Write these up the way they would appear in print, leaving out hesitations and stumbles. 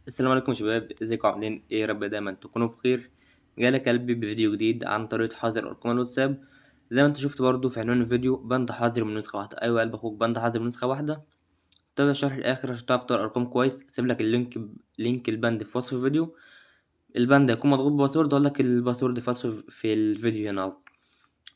السلام عليكم يا شباب، ازيكم عاملين ايه؟ يا رب دايما تكونوا بخير. جالك قلبي بفيديو جديد عن طريقة حظر ارقام الواتساب. زي ما انت شفت برضو في عنوان الفيديو، بند حظر من نسخة واحدة. ايوه قلب اخوك، بند حظر من نسخة واحدة. تابع الشرح الاخر عشان تعرف تقرا ارقام كويس. اسيب لك لينك البند في وصف الفيديو. البند هيكون مضغوط بباسورد، اقول لك الباسورد في الفيديو هنا قصدي.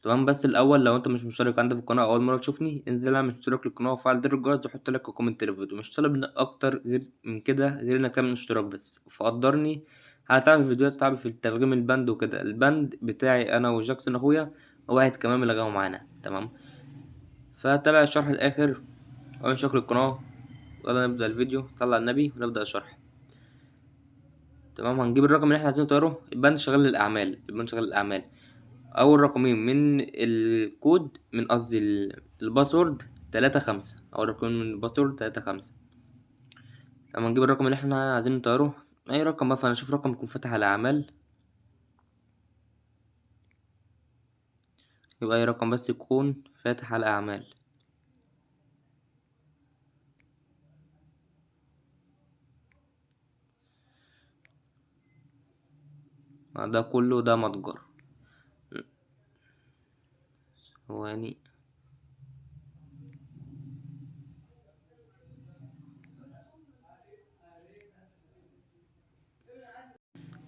تمام. بس الاول لو انت مش مشترك عندي في القناه، اول مره تشوفني انزل اعمل اشتراك للقناه وفعل زر الجرس واحط لك كومنت للفيديو. مش طالب منك اكتر غير من كده، غير انك تعمل اشتراك بس. فقدرني هتعمل فيديوهات وتعمل في الترجمة البند وكده. البند بتاعي انا وجاكسون اخويا وواحد كمان من اللي جاوا معانا. تمام. فتابع الشرح الاخر واعمل اشتراك للقناه. يلا نبدا الفيديو، صلى على النبي ونبدا الشرح. تمام. هنجيب الرقم اللي احنا عايزين نطيره. البند شغال للاعمال، البند شغال للاعمال. اول رقمين من الكود، من قصدي الباسورد 3 5. اول رقمين من الباسورد 3 5. لما نجيب الرقم اللي احنا عايزين نطيره، اي رقم بقى، فنشوف رقم يكون فاتح على اعمال. يبقى اي رقم بس يكون فاتح على اعمال. ده كله ده متجر. ثواني.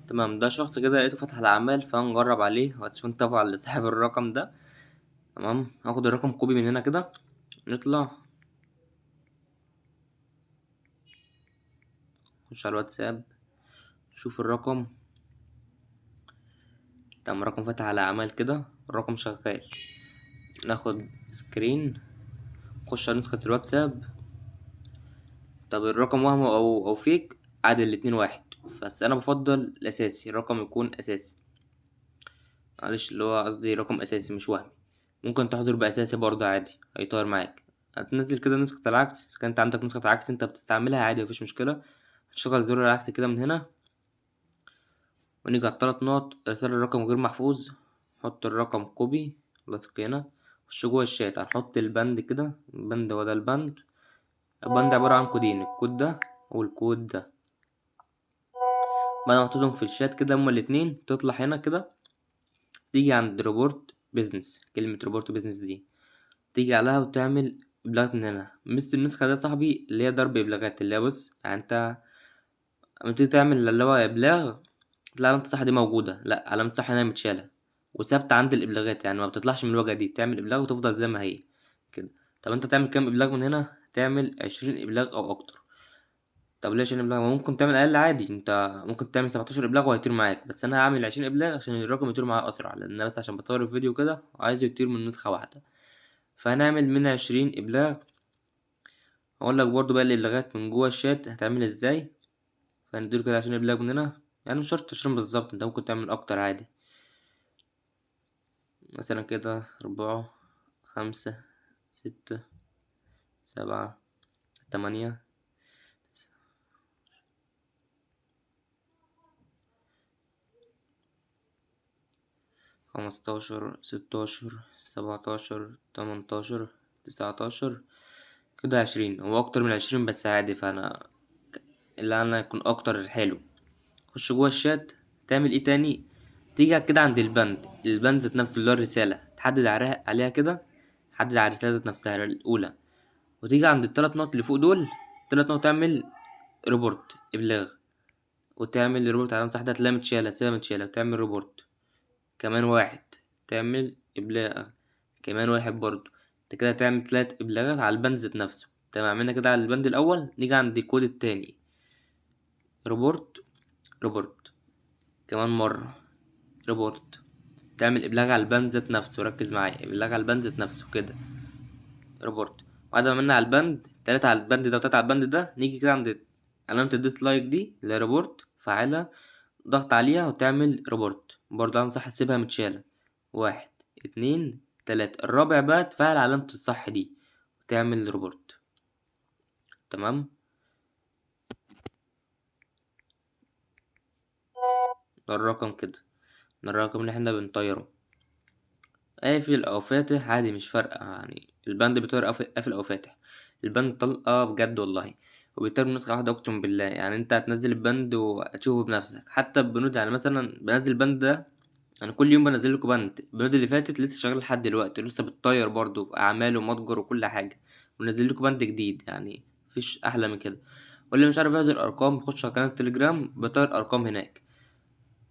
تمام. ده شخص كده لقيته فتح الاعمال، فهنجرب عليه وهتشوفون طبعا لصاحب الرقم ده. تمام. هاخد الرقم كوبي من هنا كده، نطلع نخش على الواتساب، شوف الرقم. تمام. الرقم فتح على اعمال كده، الرقم شغال. ناخد سكرين، نخش على نسخة الواتساب. طب الرقم وهم او فيك، عادل الاتنين واحد. بس انا بفضل الاساسي، الرقم يكون اساسي. معلش، اللي هو قصدي رقم اساسي مش وهمي. ممكن تحضر باساسي برضه عادي، هيطير معاك. هتنزل كده نسخة العكس، إذا كانت عندك نسخة عكس انت بتستعملها عادي مفيش مشكلة. هتشغل زر العكس كده من هنا، ونيجي على التلات نقط ارسال الرقم غير محفوظ. حط الرقم كوبي، لاصق هنا. خش جوه الشات، هنحط البند كده، البند هو ده البند. البند عبارة عن كودين، الكود ده والكود ده. بعد ما تحطهم في الشات كده هما الاتنين، تطلع هنا كده، تيجي عند ريبورت بيزنس. كلمة ريبورت بيزنس دي تيجي عليها وتعمل إبلاغات من هنا. مثل النسخة دي يا صاحبي اللي هي ضرب إبلاغات، اللي هي بص يعني انت لما تيجي تعمل اللي هو إبلاغ، تلاقي علامة الصح دي موجودة. لأ، علامة الصح هنا متشالة وثابتة عند الإبلاغات، يعني ما بتطلعش من الواجهة دي. تعمل إبلاغ وتفضل زي ما هي كده. طب انت تعمل كام إبلاغ من هنا؟ تعمل 20 إبلاغ أو أكتر. طب ليه 20 إبلاغ؟ ما ممكن تعمل أقل عادي. انت ممكن تعمل 17 إبلاغ وهيطير معاك، بس أنا هعمل 20 إبلاغ عشان الرقم يطير معايا أسرع، لأن أنا بس عشان بطور الفيديو كده وعايزه يطير من نسخة واحدة. فهنعمل من 20 إبلاغ. هقول لك برضو بقى الإبلاغات من جوه الشات هتعمل ازاي. فنديله كده 20 إبلاغ من هنا، يعني مش شرط 20 بالظبط، انت ممكن تعمل أكتر عادي. مثلا كده 4 5 6 7 8 15 16 17 18 19 كده 20. هو أكتر من 20 بس عادي، فأنا اللي أنا يكون أكتر حلو. خش جوه الشات، تعمل ايه تاني؟ تيجي كده عند البند ذات نفسه اللي هو الرسالة، تحدد عليها كده. تحدد على الرسالة ذات نفسها الأولى، وتيجي عند التلات نقط اللي فوق دول. التلات نقط تعمل ريبورت إبلاغ، وتعمل ريبورت على مساحة هتلاقيها متشالة، تسيبها متشالة وتعمل ريبورت كمان واحد. تعمل إبلاغ كمان واحد برضو. انت كده تعمل 3 إبلاغات على البند ذات نفسه. تمام. عملنا كده على البند الأول، نيجي عند الكود التاني. ريبورت، ريبورت كمان مرة، ريبورت. تعمل إبلاغ على البند ذات نفسه، ركز معايا، إبلاغ على البند ذات نفسه كده، ريبورت. بعد ما عملنا على البند 3 على البند ده و3 على البند ده، نيجي كده عند علامة الديسلايك دي اللي هي ريبورت فعالة. ضغط عليها وتعمل ريبورت برضه. علامة صح تسيبها متشالة. 1 2 3. الرابع بقى تفعل علامة الصح دي وتعمل ريبورت. تمام. ده الرقم كده، ده الرقم اللي احنا بنطيره. قافل او فاتح عادي مش فارقة، يعني البند بيطير قافل او فاتح. البند طلقة بجد والله. وبيترجم نسخة واحدة أقسم بالله. يعني أنت هتنزل البند وهتشوفه بنفسك. حتى البنود يعني مثلا بنزل البند ده، أنا كل يوم بنزل لكم بند. البنود اللي فاتت لسه شغال لحد دلوقتي، ولسه بتطير برضه في أعمال ومتجر وكل حاجة، ونزل لكم بند جديد. يعني مفيش أحلى من كده. واللي مش عارف يحفظ الأرقام يخش على قناة التليجرام بطير أرقام هناك.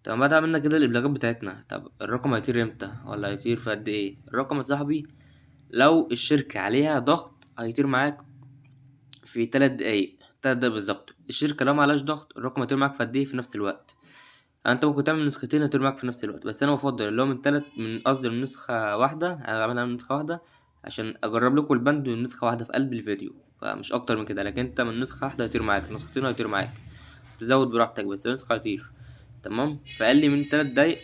طب بعد عملنا كده الإبلاغات بتاعتنا، طب الرقم هيطير امتى ولا هيطير في قد ايه؟ الرقم يا صاحبي لو الشركة عليها ضغط هيطير معاك في 3 دقايق، 3 دقايق بالظبط. الشركة لو معلهاش ضغط الرقم هيطير معاك في قد ايه؟ في نفس الوقت. يعني انت ممكن تعمل نسختين هيطير معاك في نفس الوقت، بس انا بفضل اللي هو من قصدي من نسخة واحدة. انا بعملها من نسخة واحدة عشان اجرب لكم البند من نسخة واحدة في قلب الفيديو، فمش اكتر من كده. لكن انت من نسخة واحدة هيطير معاك، نسختين هيطير معاك، تزود براحتك، بس نسخة هيطير. تمام. فقال من 3 دقايق.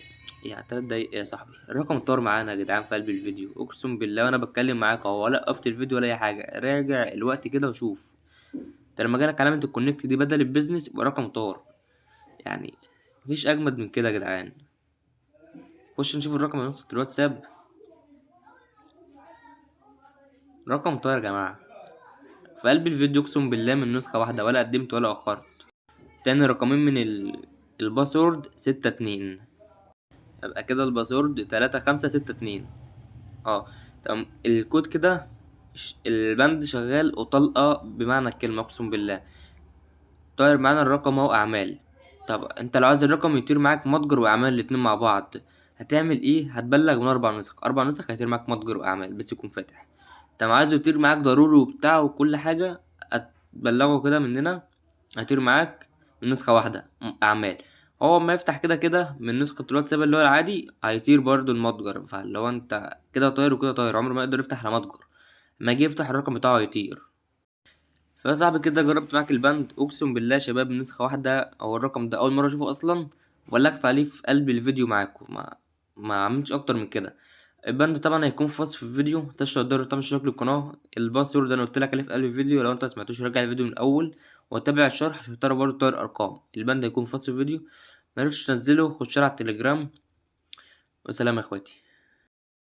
يعني 3 دقايق إيه يا صاحبي؟ الرقم طار معانا يا جدعان في قلب الفيديو، اقسم بالله وانا بتكلم معاك اهو، ولا وقفت الفيديو ولا اي حاجه. راجع الوقت كده وشوف. انت لما جالك علامه الكونكت دي بدل البيزنس يبقى رقم طار. يعني مفيش اجمد من كده يا جدعان. خش نشوف الرقم من نسخه الواتساب. رقم طار يا جماعه في قلب الفيديو، اقسم بالله من نسخه واحده، ولا قدمت ولا اخرت. تاني رقمين من الباسورد 6-2. يبقى كده الباسورد 3-5-6-2. اه. تمام. الكود كده البند شغال وطلقة بمعنى الكلمة، أقسم بالله. طاير معانا الرقم أهو أعمال. طب أنت لو عايز الرقم يطير معاك متجر وأعمال الاتنين مع بعض، هتعمل إيه؟ هتبلغ من 4 نسخ. 4 نسخ هيطير معاك متجر وأعمال بس يكون فاتح. طب عايزه يطير معاك ضروري وبتاع وكل حاجة، هتبلغه كده مننا، هيطير معاك من نسخة واحدة أعمال. هو ما يفتح كده كده من نسخة الواتساب اللي هو العادي هيطير برضو المتجر. فاللي هو انت كده طاير وكده طاير، عمره ما يقدر يفتح على متجر. ما يجي يفتح الرقم بتاعه هيطير. فيا صاحبي كده جربت معاك البند، اقسم بالله يا شباب من نسخة واحدة. او الرقم ده اول مرة اشوفه اصلا، ولغت عليه في قلب الفيديو معاكم. ما عملتش اكتر من كده. البند طبعا هيكون في وصف الفيديو، تقدر طبعا اشتراك القناة. الباسورد ده انا قلت لك عليه في قلب الفيديو، لو انت مسمعتوش راجع الفيديو من الاول واتابع الشرح عشان ترى برضه طاير ارقام. البند هيكون في وصف الفيديو. معرفتش تنزله خش على التليجرام. وسلام يا اخواتي.